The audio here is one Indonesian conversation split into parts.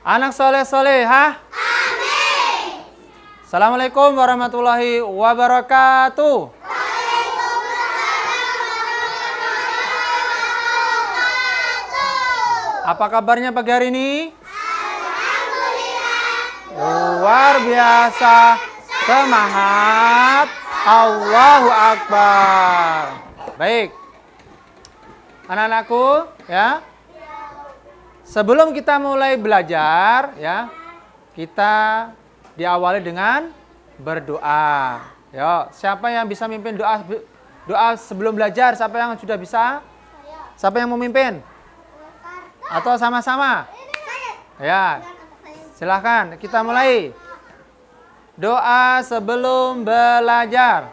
Anak soleh solehah. Amin. Assalamualaikum warahmatullahi wabarakatuh. Apa kabarnya pagi hari ini? Alhamdulillah. Luar biasa. Semangat. Allahu Akbar. Baik. Anak-anakku, ya. Sebelum kita mulai belajar, ya, kita diawali dengan berdoa. Yo, siapa yang bisa mimpin doa sebelum belajar? Siapa yang sudah bisa? Siapa yang mau mimpin? Atau sama-sama? Ya, silahkan kita mulai. Doa sebelum belajar.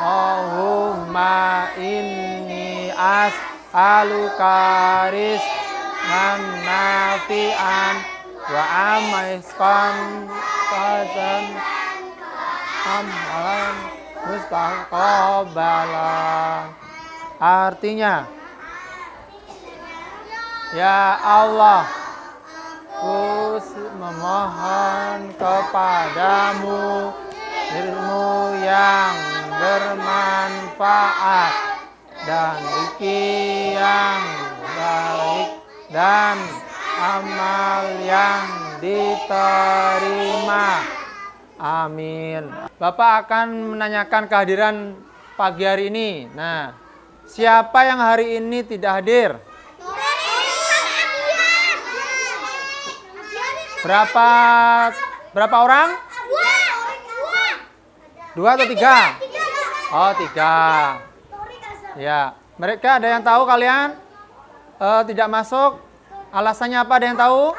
Allahumma inni as'aluka nafi'an wa amaiskan qadan amalan mustaqbalan. Artinya, ya Allah, aku memohon kepadamu ilmu yang bermanfaat dan rezeki yang baik dan amal yang diterima. Amin. Bapak akan menanyakan kehadiran pagi hari ini. Nah, siapa yang hari ini tidak hadir? Berapa orang? Dua atau tiga? Oh, tiga. Ya, mereka ada yang tahu kalian tidak masuk? Alasannya apa? Ada yang tahu?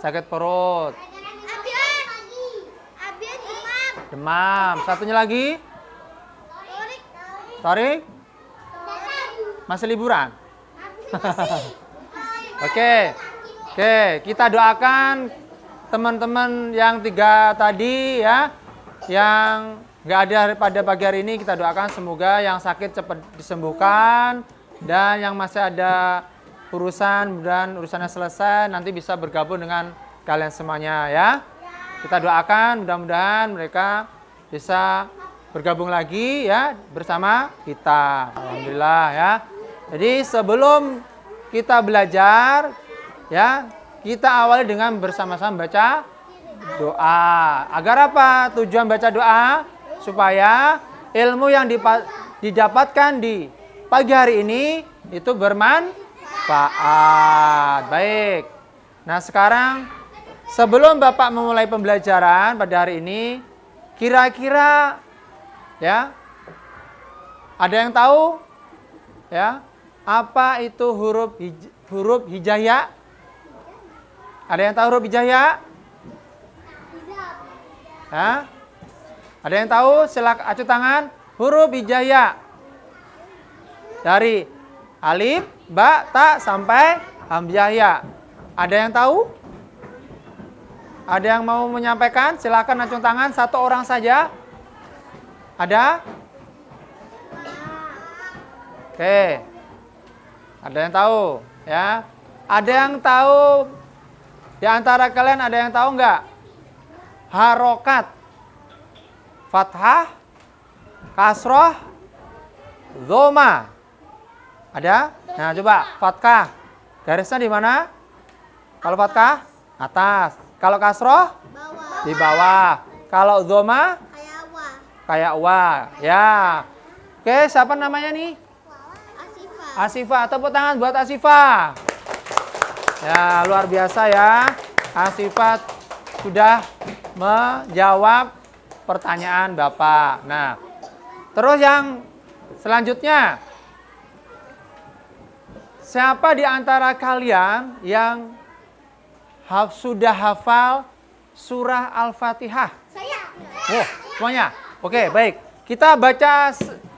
Sakit perut. Demam. Satunya lagi? Tarik? Masih liburan? Oke, kita doakan teman-teman yang tiga tadi, ya, yang nggak ada pada pagi hari ini. Kita doakan semoga yang sakit cepat disembuhkan, dan yang masih ada urusan dan urusannya selesai nanti bisa bergabung dengan kalian semuanya, ya. Kita doakan mudah-mudahan mereka bisa bergabung lagi, ya, bersama kita. Alhamdulillah, ya. Jadi sebelum kita belajar, ya, kita awali dengan bersama-sama baca doa. Agar apa tujuan baca doa? Supaya ilmu yang didapatkan di pagi hari ini itu bermanfaat. Baik. Nah, sekarang sebelum Bapak memulai pembelajaran pada hari ini, kira-kira, ya, ada yang tahu, ya, apa itu huruf hijaiyah? Ada yang tahu huruf hijaiyah? Hah? Ada yang tahu? Silakan acuh tangan. Huruf hijaiyah dari alif, ba, ta sampai hamzah ya. Ada yang tahu? Ada yang mau menyampaikan? Silakan acung tangan, satu orang saja. Ada? Oke. Ada yang tahu, ya? Ada yang tahu? Di antara kalian ada yang tahu nggak? Harokat, fathah, kasroh, dhoma. Ada? Nah, coba fathah. Garisnya di mana? Kalau fathah atas. Kalau kasroh di bawah. Kalau dhoma kayak wa. Ya. Oke, siapa namanya nih? Asifah. Tepuk tangan buat Asifah. Ya, luar biasa, ya. Asifah sudah menjawab pertanyaan Bapak. Nah, terus yang selanjutnya, siapa di antara kalian yang sudah hafal surah Al-Fatihah? Saya. Oh, semuanya? Oke, baik. Kita baca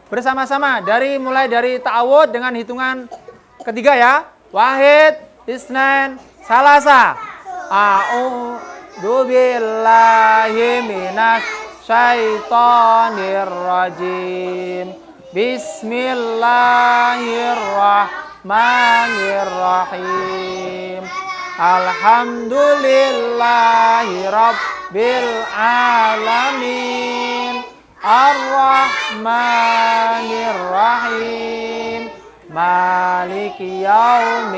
bersama-sama mulai dari ta'awud dengan hitungan ketiga, ya. Wahid, isnain, salasa. A'udzu billahi minas syaitonir rajim. Bismillahirrahmanirrahim. Alhamdulillahi Rabbil Alamin. Ar-Rahmanir-Rahim. Maliki Yaumiddin.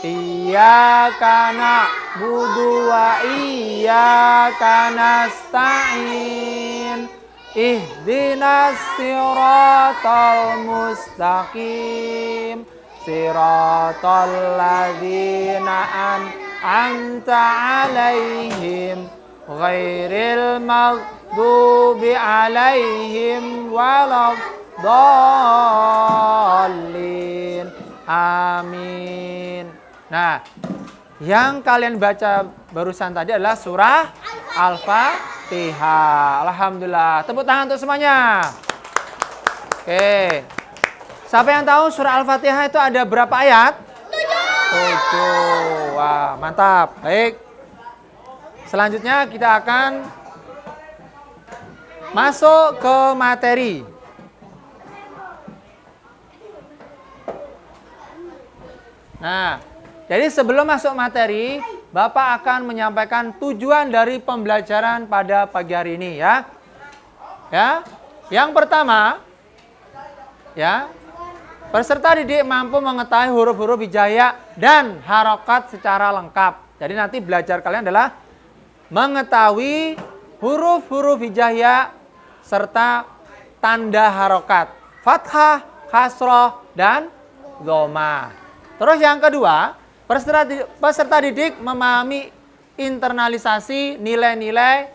Iyyaka na'budu wa iyyaka nasta'in. Ihdinas siratal mustaqim. Siratal ladzina an'amta 'alaihim ghairil maghdubi 'alaihim waladdallin. Amin. Nah, yang kalian baca barusan tadi adalah surah Al-Fatihah. Alhamdulillah. Tepuk tangan untuk semuanya. Oke. Siapa yang tahu surah Al-Fatihah itu ada berapa ayat? 7. Wah, mantap. Baik. Selanjutnya kita akan masuk ke materi. Nah, jadi sebelum masuk materi, Bapak akan menyampaikan tujuan dari pembelajaran pada pagi hari ini ya. Ya. Yang pertama, ya, peserta didik mampu mengetahui huruf-huruf hijaiyah dan harokat secara lengkap. Jadi nanti belajar kalian adalah mengetahui huruf-huruf hijaiyah serta tanda harokat. Fathah, kasroh, dan dhammah. Terus yang kedua, peserta didik memahami internalisasi nilai-nilai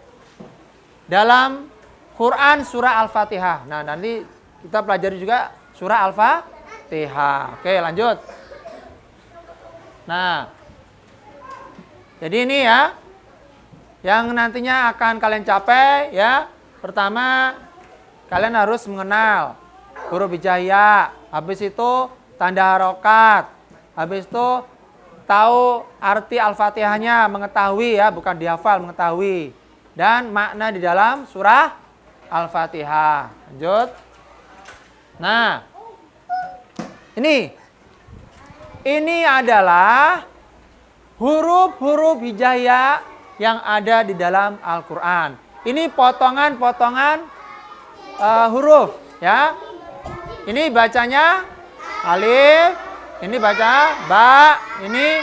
dalam Quran surah Al-Fatihah. Nah, nanti kita pelajari juga surah Al-Fatihah. Oke, lanjut. Nah, jadi ini ya, yang nantinya akan kalian capai ya. Pertama, kalian harus mengenal huruf hijaiyah. Habis itu tanda harokat. Habis itu tahu arti Al-Fatihahnya, mengetahui ya, bukan dihafal, mengetahui. Dan makna di dalam surah Al-Fatihah. Lanjut. Nah, ini adalah huruf-huruf hijaiyah yang ada di dalam Al-Quran. Ini potongan-potongan huruf ya. Ini bacanya alif. Ini baca ba, ini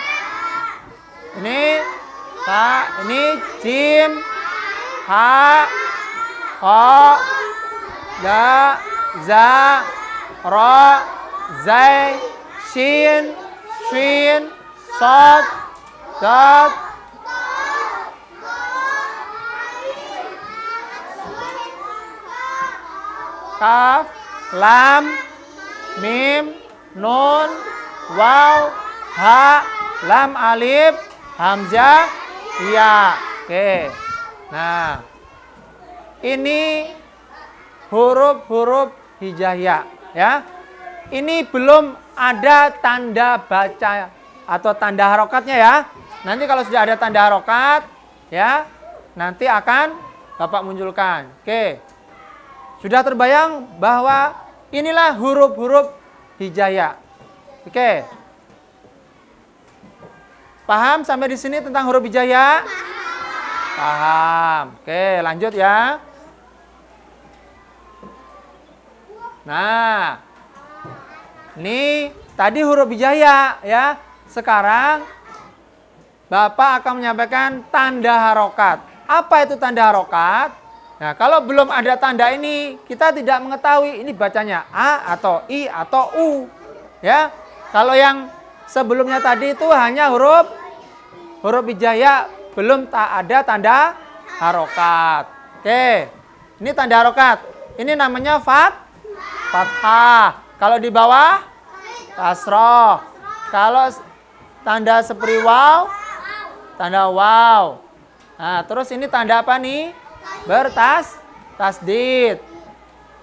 ta, ini jim, ha, kha, da, za, ra, zai, shin, shin, sad, dad, kaf, lam, mim, nun, waw, ha, lam, alif, hamzah, ya. Oke. Nah, ini huruf-huruf hijaiyah ya. Ini belum ada tanda baca atau tanda harokatnya ya. Nanti kalau sudah ada tanda harokat ya, nanti akan Bapak munculkan. Oke. Sudah terbayang bahwa inilah huruf-huruf hijaiyah. Oke. Paham sampai di sini tentang huruf hijaiyah? Paham. Oke, lanjut ya. Nah, ini tadi huruf hijaiyah ya. Sekarang Bapak akan menyampaikan tanda harokat. Apa itu tanda harokat? Nah, kalau belum ada tanda ini, kita tidak mengetahui ini bacanya A atau I atau U. Ya. Kalau yang sebelumnya tadi itu hanya huruf hijaiyah, belum ada tanda harokat. Oke, ini tanda harokat. Ini namanya fathah. Kalau di bawah kasroh. Kalau tanda seperti waw, tanda waw. Nah, terus ini tanda apa nih? Tasdid.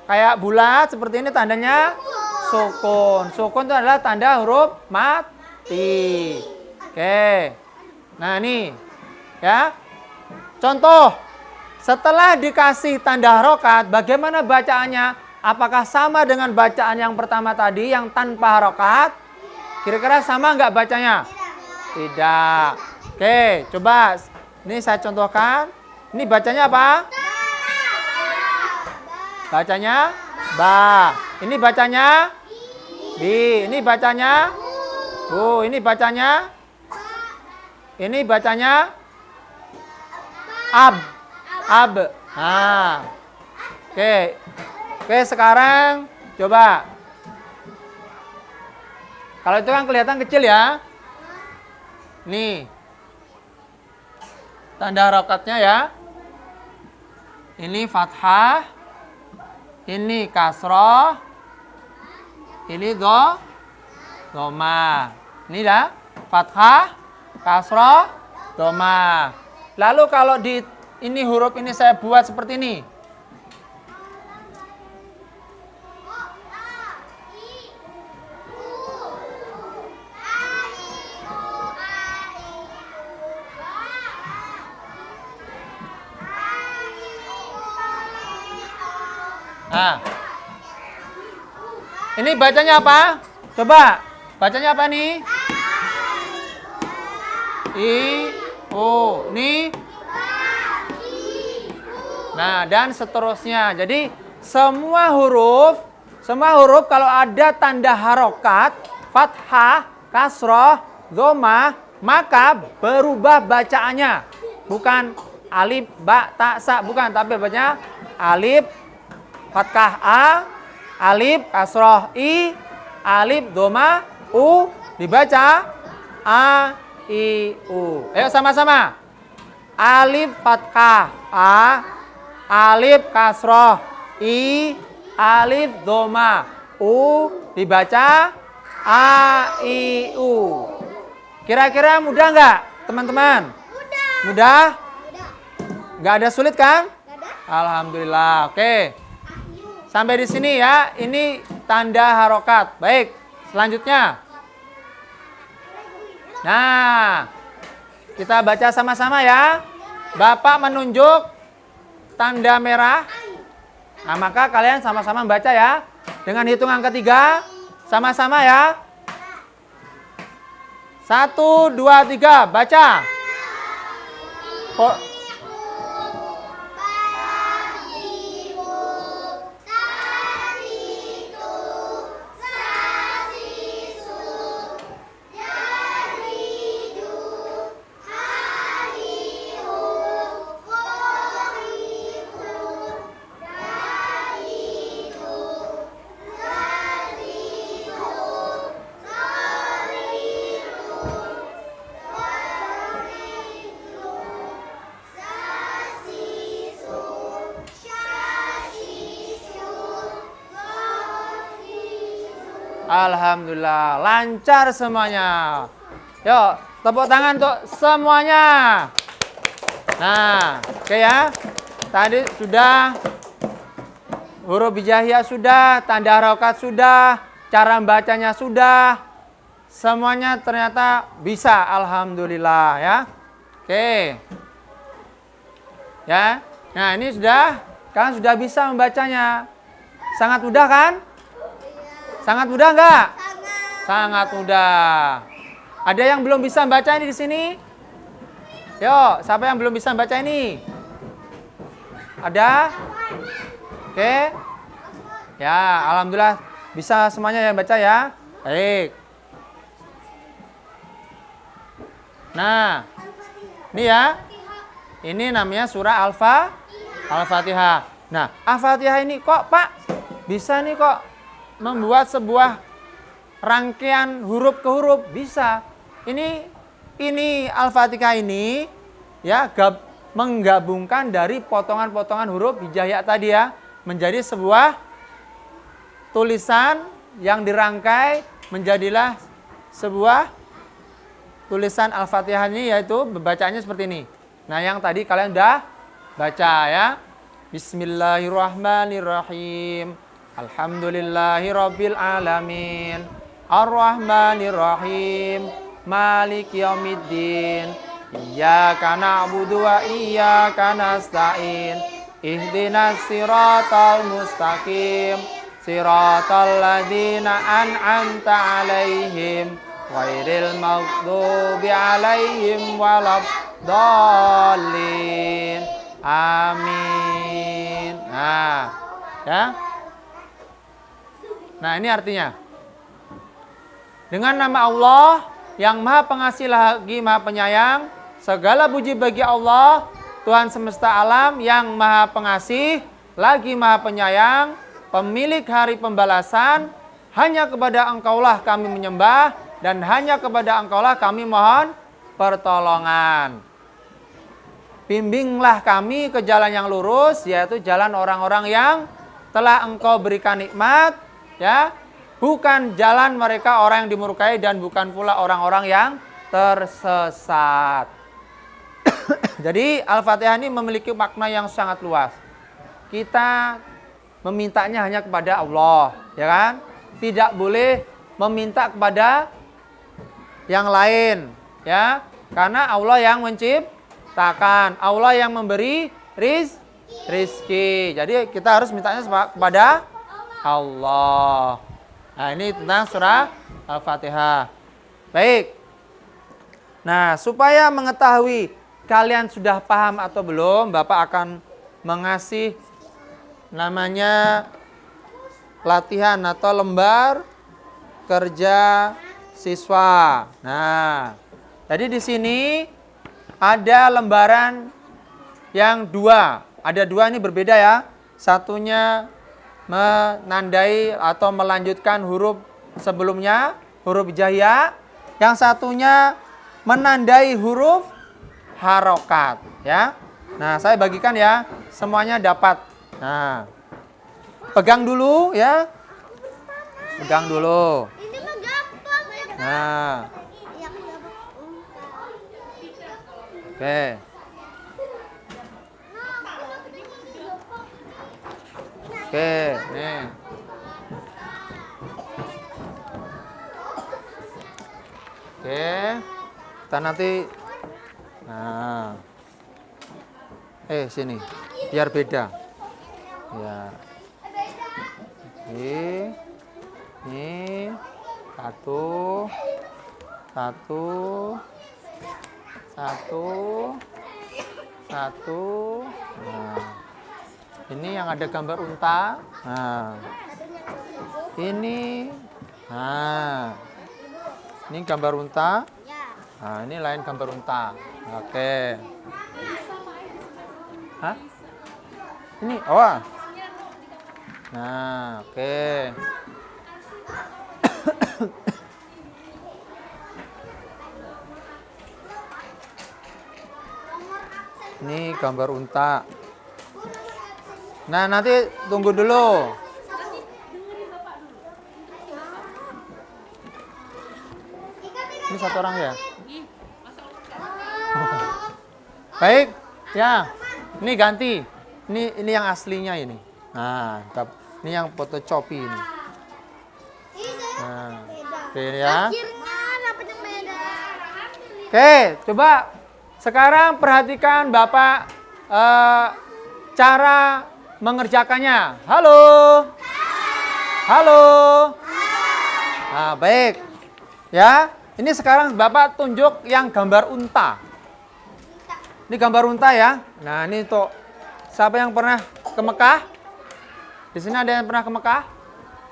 Kayak bulat seperti ini tandanya sukun. Sukun itu adalah tanda huruf mati. Oke. Nah, ini ya. Contoh, setelah dikasih tanda harokat, bagaimana bacaannya? Apakah sama dengan bacaan yang pertama tadi yang tanpa harokat? Kira-kira sama nggak bacanya? Tidak. Oke, coba. Ini saya contohkan. Ini bacanya apa? Bacanya ba. Ini bacanya bi. Ini bacanya bu. Ini bacanya ab. Ab. Nah. Oke. Oke, sekarang coba. Kalau itu kan kelihatan kecil ya. Nih. Tanda harokatnya ya. Ini fathah. Ini kasroh. Ini dhamma. Ini dah fathah, kasroh, dhamma. Lalu kalau di ini huruf ini saya buat seperti ini. Nah, ini bacanya apa? Coba, bacanya apa nih? I, U, nih. Nah, dan seterusnya. Jadi, semua huruf kalau ada tanda harokat, fathah, kasroh, dhamma, maka berubah bacaannya. Bukan alif, ba, ta, sa, bukan. Tapi bacanya alif, fathah a, alif, kasroh i, alif, dhamma, u, dibaca a, i, u. Ayo sama-sama. Alif, fathah a, alif, kasroh i, alif, dhamma, u, dibaca a, i, u. Kira-kira mudah nggak, teman-teman? Mudah. Nggak ada sulit kan? Alhamdulillah. Oke. Sampai di sini ya, ini tanda harokat. Baik, selanjutnya. Nah, kita baca sama-sama ya. Bapak menunjuk tanda merah. Nah, maka kalian sama-sama baca ya. Dengan hitungan ketiga, sama-sama ya. 1, 2, 3, baca. Alhamdulillah, lancar semuanya. Yuk, tepuk tangan untuk semuanya. Nah, oke ya. Tadi sudah huruf hijaiyah sudah, tanda harokat sudah, cara bacanya sudah. Semuanya ternyata bisa, alhamdulillah ya. Oke. Ya. Nah, ini sudah, kalian sudah bisa membacanya. Sangat mudah kan? Sangat mudah nggak? Sangat mudah. Ada yang belum bisa baca ini di sini? Yuk, siapa yang belum bisa baca ini? Ada? Oke. Ya, alhamdulillah bisa semuanya yang baca ya. Baik. Nah, ini ya. Ini namanya surah Al-Fatihah. Nah, Al-Fatihah ini kok Pak bisa nih kok membuat sebuah rangkaian huruf ke huruf? Bisa. Ini Al-Fatihah ini ya menggabungkan dari potongan-potongan huruf hijaiyah tadi ya menjadi sebuah tulisan yang dirangkai menjadilah sebuah tulisan Al-Fatihah ini, yaitu bacaannya seperti ini. Nah, yang tadi kalian udah baca ya. Bismillahirrahmanirrahim. Alhamdulillahirabbil alamin. Ar-Rahmanirrahim. Maliki yaumiddin. Iyyaka na'budu wa iyyaka nasta'in. Ihdinas siratal mustaqim. Siratal ladzina an'amta 'alaihim ghairil maghdubi alaihim waladdallin. Amin. Nah, ya. Nah, ini artinya. Dengan nama Allah yang Maha Pengasih lagi Maha Penyayang, segala puji bagi Allah, Tuhan semesta alam yang Maha Pengasih lagi Maha Penyayang, pemilik hari pembalasan. Hanya kepada Engkaulah kami menyembah dan hanya kepada Engkaulah kami mohon pertolongan. Bimbinglah kami ke jalan yang lurus, yaitu jalan orang-orang yang telah Engkau berikan nikmat, ya. Bukan jalan mereka orang yang dimurkai dan bukan pula orang-orang yang tersesat. Jadi Al-Fatihah ini memiliki makna yang sangat luas. Kita memintanya hanya kepada Allah, ya kan? Tidak boleh meminta kepada yang lain, ya. Karena Allah yang menciptakan, Allah yang memberi rizki. Jadi kita harus mintanya kepada Allah. Nah, ini tentang surah Al-Fatihah. Baik. Nah, supaya mengetahui kalian sudah paham atau belum, Bapak akan mengasih namanya latihan atau lembar kerja siswa. Nah, jadi di sini ada lembaran yang dua. Ada dua, ini berbeda ya. Satunya menandai atau melanjutkan huruf sebelumnya, huruf hijaiyah. Yang satunya menandai huruf harokat, ya. Nah, saya bagikan ya, semuanya dapat. Nah, pegang dulu ya. Pegang dulu. Ini mah gampang ya. Nah. Oke. Oke, nih. Oke. Kita nanti sini. Biar beda. Ya. Ini satu. Nah, ini yang ada gambar unta. Nah, ini gambar unta. Nah, ini lain gambar unta. Oke. Hah? Ini, nah, oke. Ini gambar unta. Nah, nanti tunggu dulu. Ini satu orang ya? Baik, ya. Ini ganti. Ini yang aslinya ini. Nah, ini yang photocopy ini. Nah, oke ya. Oke, coba sekarang perhatikan Bapak cara mengerjakannya. Halo. Halo. Nah, baik. Ya, ini sekarang Bapak tunjuk yang gambar unta. Ini gambar unta ya. Nah, ini tuh siapa yang pernah ke Mekah? Di sini ada yang pernah ke Mekah?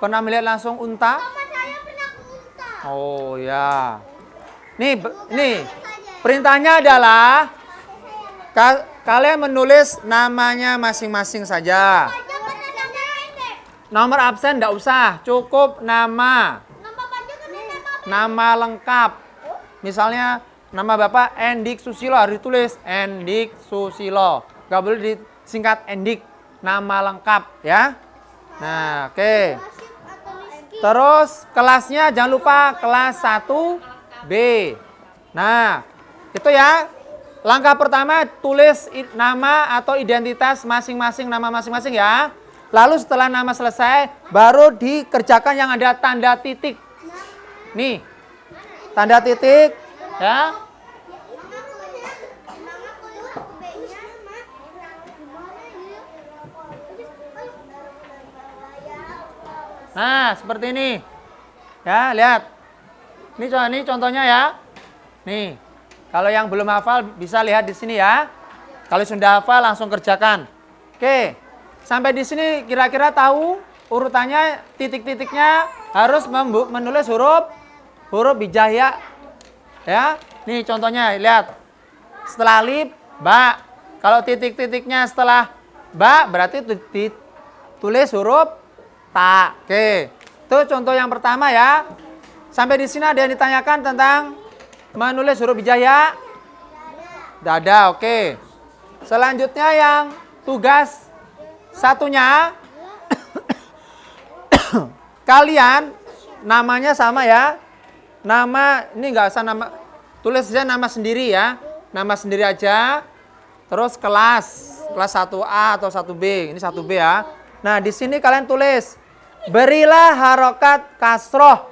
Pernah melihat langsung unta? Mama saya pernah ke unta. Oh ya. Nih perintahnya adalah kalian menulis namanya masing-masing saja. Nomor absen enggak usah, cukup nama. Nama lengkap. Misalnya nama Bapak Endik Susilo harus ditulis Endik Susilo. Enggak boleh disingkat Endik. Nama lengkap ya. Nah, oke. Terus kelasnya jangan lupa kelas 1B. Nah, itu ya. Langkah pertama tulis nama atau identitas masing-masing, nama masing-masing ya. Lalu setelah nama selesai baru dikerjakan yang ada tanda titik. Nih. Tanda titik ya. Nah, seperti ini. Ya, lihat. Ini contohnya ya. Nih, kalau yang belum hafal bisa lihat di sini ya. Kalau sudah hafal langsung kerjakan. Oke, sampai di sini kira-kira tahu urutannya titik-titiknya harus menulis huruf hijaiyah ya. Nih contohnya lihat. Setelah alif, ba. Kalau titik-titiknya setelah ba berarti tulis huruf ta. Oke. Itu contoh yang pertama ya. Sampai di sini ada yang ditanyakan tentang menulis huruf hijaiyah? Tidak ada, oke. Selanjutnya yang tugas satunya kalian namanya sama ya. Nama ini enggak usah nama, tulis saja nama sendiri ya. Nama sendiri aja. Terus kelas 1A atau 1B. Ini 1B ya. Nah, di sini kalian tulis berilah harokat kasroh.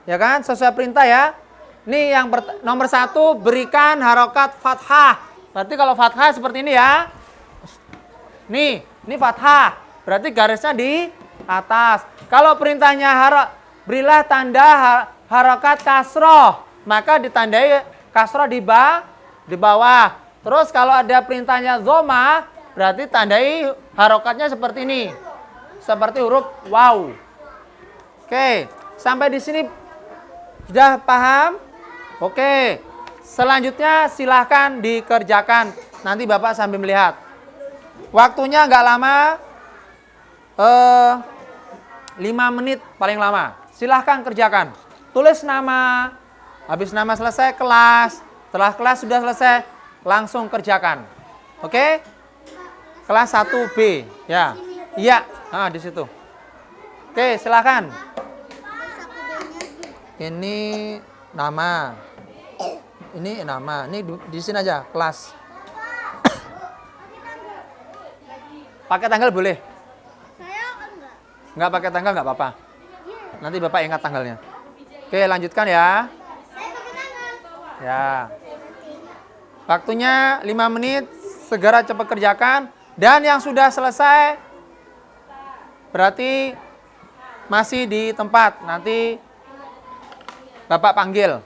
Ya kan? Sesuai perintah ya. Ini yang nomor 1 berikan harokat fathah. Berarti kalau fathah seperti ini ya. Nih, ini fathah. Berarti garisnya di atas. Kalau perintahnya berilah tanda harokat kasroh, maka ditandai kasroh di bawah. Terus kalau ada perintahnya dhamma, berarti tandai harokatnya seperti ini. Seperti huruf waw. Oke, sampai di sini sudah paham? Oke. Selanjutnya silahkan dikerjakan. Nanti Bapak sambil melihat. Waktunya nggak lama. 5 menit paling lama. Silahkan kerjakan. Tulis nama. Habis nama selesai kelas. Setelah kelas sudah selesai, langsung kerjakan. Oke? Kelas 1B. Ya. Iya. Nah, di situ. Oke, silahkan. Ini nama. Ini nama. Ini di sini aja, kelas. Pakai tanggal boleh? Saya enggak. Enggak pakai tanggal enggak apa-apa. Nanti Bapak ingat tanggalnya. Oke, lanjutkan ya. Saya pakai tangan. Ya. Waktunya 5 menit, segera cepat kerjakan. Dan yang sudah selesai, berarti masih di tempat. Nanti Bapak panggil.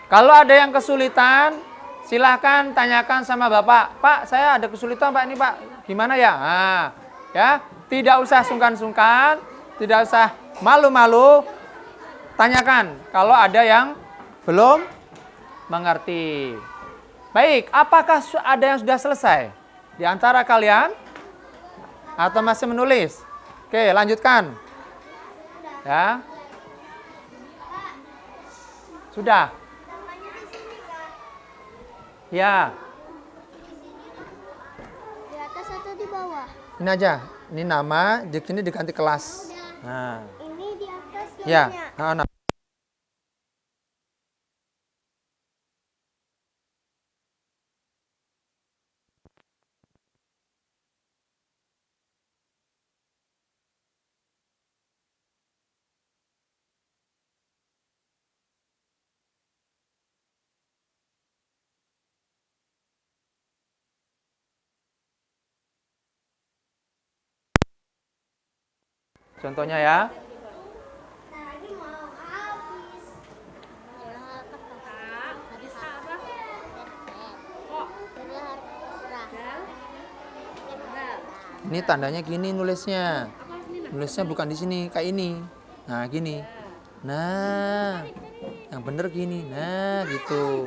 Kalau ada yang kesulitan, silahkan tanyakan sama Bapak. Pak, saya ada kesulitan Pak ini Pak. Gimana ya? Nah, ya, tidak usah sungkan-sungkan, tidak usah malu-malu. Tanyakan kalau ada yang belum mengerti. Baik, apakah ada yang sudah selesai di antara kalian? Atau masih menulis? Oke, lanjutkan. Ya. Sudah. Ya. Di atas atau di bawah? Ini aja. Ini nama, di sini diganti kelas. Nah. Ini di atas Ya. namanya. Nah. Contohnya ya. Tadi mau habis. Ya, habis apa? Ini tandanya gini nulisnya. Nulisnya bukan di sini, kayak ini. Nah, gini. Nah, yang bener gini. Nah, gitu.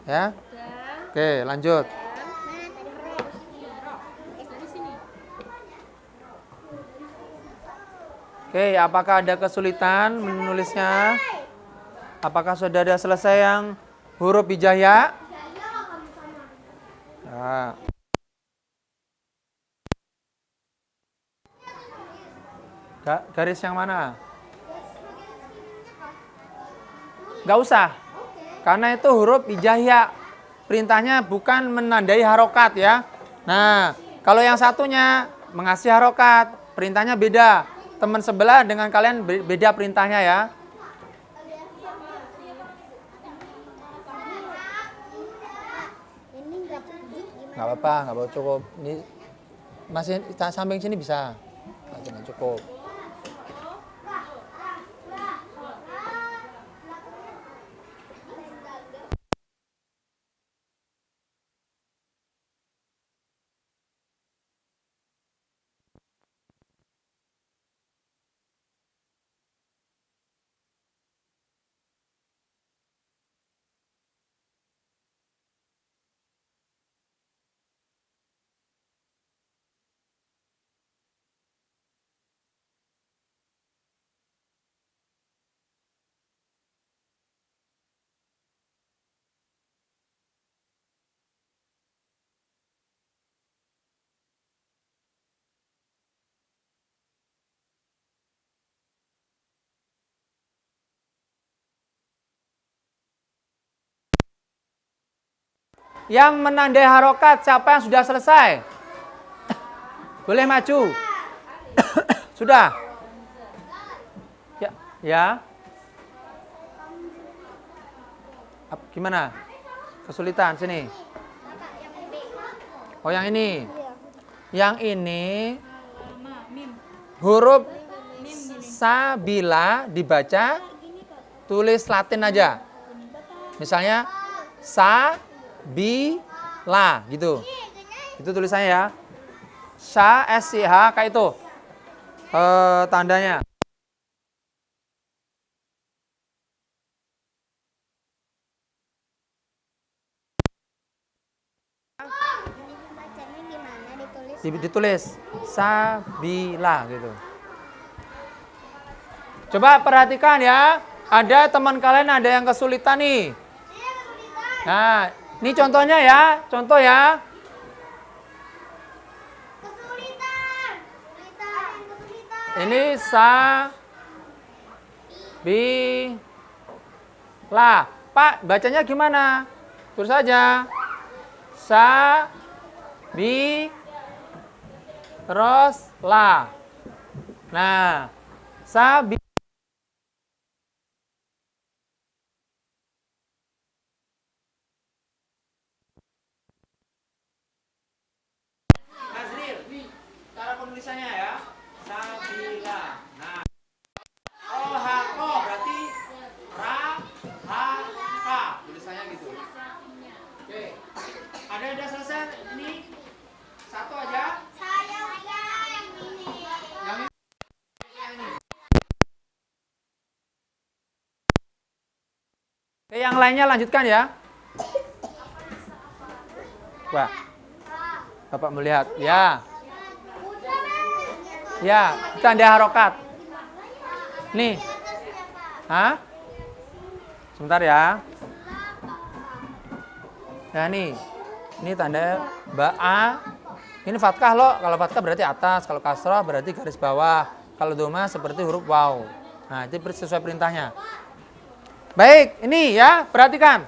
Ya. Oke, lanjut. Oke, apakah ada kesulitan menulisnya? Apakah saudara selesai yang huruf hijaiyah? Nah. Garis yang mana? Gak usah. Karena itu huruf hijaiyah. Perintahnya bukan menandai harokat ya. Nah, kalau yang satunya mengasih harokat, perintahnya beda. Teman sebelah dengan kalian beda perintahnya ya. Ini enggak cukup gimana? Nggak apa-apa, nggak apa cukup. Ini masih samping sini bisa. Jangan cukup. yang menandai harokat, siapa yang sudah selesai? Boleh maju. Sudah. Ya, ya. Gimana? Kesulitan sini. Oh, yang ini. Yang ini huruf sabila dibaca tulis Latin aja. Misalnya sabila gitu. Itu tulisannya ya. Sa S I H kayak itu. Tandanya. Bacanya gimana ditulis? Ditulis sabila gitu. Coba perhatikan ya. Ada teman kalian ada yang kesulitan nih. Nah, ini contohnya ya. Contoh ya. Kesulitan. Ini sabila. Pak, bacanya gimana? Tulis saja. Terus la. Nah, sabi. Nazril, nih cara penulisannya ya. Sabila. Nah, oh ha ko berarti ra ha ka. Tulisannya gitu. Oke. Ada yang udah selesai ini? Satu aja. Saya yang ini. Yang ini. Oke, yang lainnya lanjutkan ya. Wah. Bapak melihat. Ya. Ya, tanda harokat. Nih. Hah? Sebentar ya. Nah, nih. Ini tanda ba'a. Ini fathah loh. Kalau fathah berarti atas, kalau kasrah berarti garis bawah. Kalau doma seperti huruf waw. Nah, itu sesuai perintahnya. Baik, ini ya, perhatikan.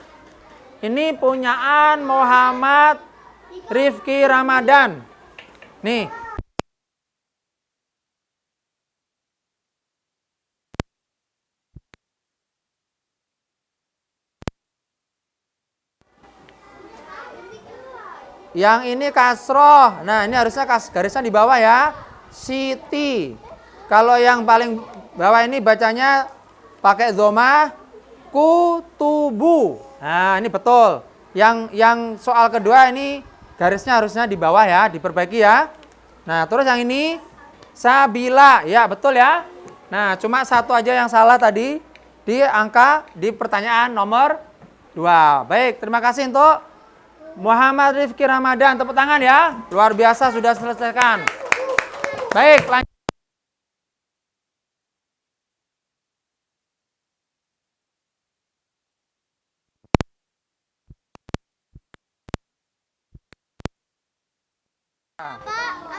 Ini punyaan Muhammad Rifki Ramadan. Nih. Yang ini kasroh. Nah, ini harusnya garisnya di bawah ya. Siti. Kalau yang paling bawah ini bacanya pakai dhamma kutubu. Nah, ini betul. Yang soal kedua ini garisnya harusnya di bawah ya, diperbaiki ya. Nah, terus yang ini sabila. Ya, betul ya. Nah, cuma satu aja yang salah tadi di angka di pertanyaan nomor 2. Baik, terima kasih untuk Muhammad Rifki Ramadan. Tepuk tangan ya. Luar biasa sudah selesaikan. Baik, lanjut.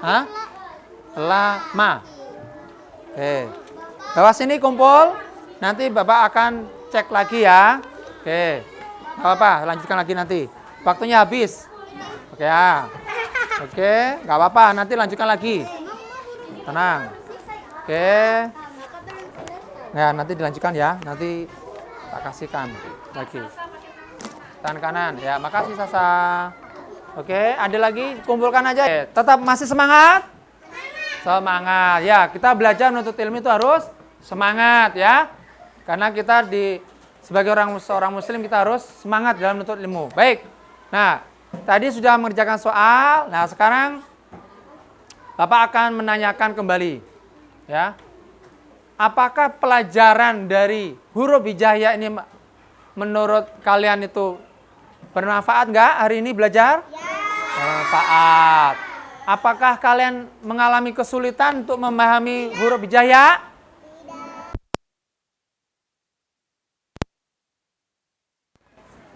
Hah? Lama. Oke. Bawah sini kumpul. Nanti Bapak akan cek lagi ya. Oke. Gak apa-apa, lanjutkan lagi nanti. Waktunya habis. Oke ya. Oke, nggak apa-apa. Nanti lanjutkan lagi. Tenang. Oke. Nah, nanti dilanjutkan ya. Nanti tak kasihkan lagi. Tangan kanan. Ya, makasih Sasa. Oke, ada lagi? Kumpulkan aja. Oke, tetap masih semangat? Semangat. Ya, kita belajar menuntut ilmu itu harus semangat ya. Karena kita sebagai seorang muslim kita harus semangat dalam menuntut ilmu. Baik. Nah, tadi sudah mengerjakan soal. Nah, sekarang Bapak akan menanyakan kembali. Ya. Apakah pelajaran dari huruf hijaiyah ini menurut kalian itu bermanfaat nggak hari ini belajar? Ya. Bermanfaat. Apakah kalian mengalami kesulitan untuk memahami huruf hijaiyah?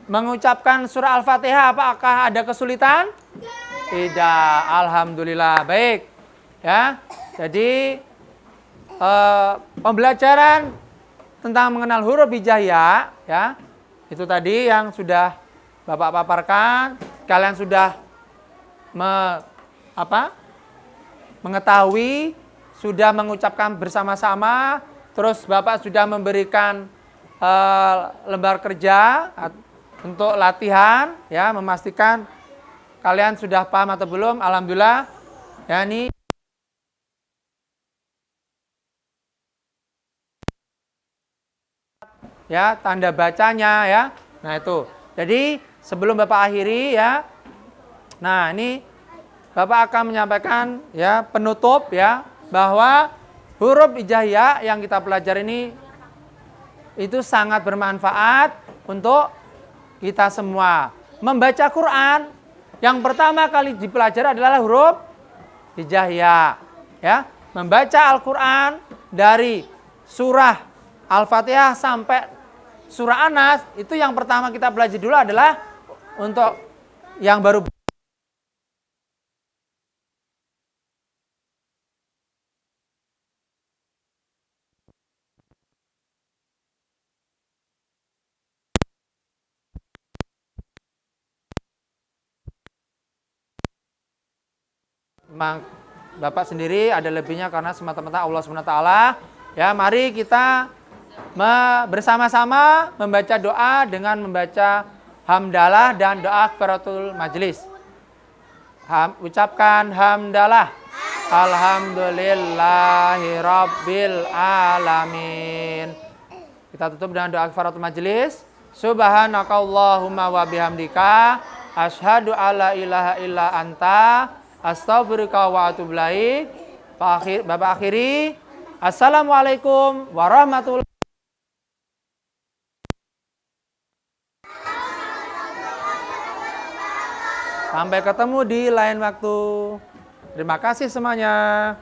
Mengucapkan surah Al-Fatihah apakah ada kesulitan? Tidak. Alhamdulillah. Baik. Ya. Jadi pembelajaran tentang mengenal huruf hijaiyah ya. Itu tadi yang sudah Bapak paparkan. kalian sudah mengetahui, sudah mengucapkan bersama-sama, terus Bapak sudah memberikan lembar kerja untuk latihan, ya, memastikan kalian sudah paham atau belum. Alhamdulillah, ya, ini ya tanda bacanya, ya. Nah itu. Jadi sebelum Bapak akhiri, ya, nah ini Bapak akan menyampaikan, ya, penutup, ya, bahwa huruf hijaiyah yang kita pelajari ini itu sangat bermanfaat untuk kita semua. Membaca Quran yang pertama kali dipelajari adalah huruf hijaiyah, ya. Membaca Al-Quran dari surah Al-Fatihah sampai surah An-Nas, itu yang pertama kita pelajari dulu adalah untuk yang baru. Bapak sendiri ada lebihnya karena semata-mata Allah SWT. Ya, mari kita bersama-sama membaca doa dengan membaca hamdalah dan doa kafaratul majlis. Ucapkan hamdalah. Alhamdulillahirabbil alamin. Kita tutup dengan doa kafaratul majlis. Subhanakallahumma wa bihamdika asyhadu alla ilaha illa anta astaghfiruka wa atubu ilaik. Bapak akhiri. Assalamualaikum warahmatullahi wabarakatuh. Sampai ketemu di lain waktu. Terima kasih semuanya.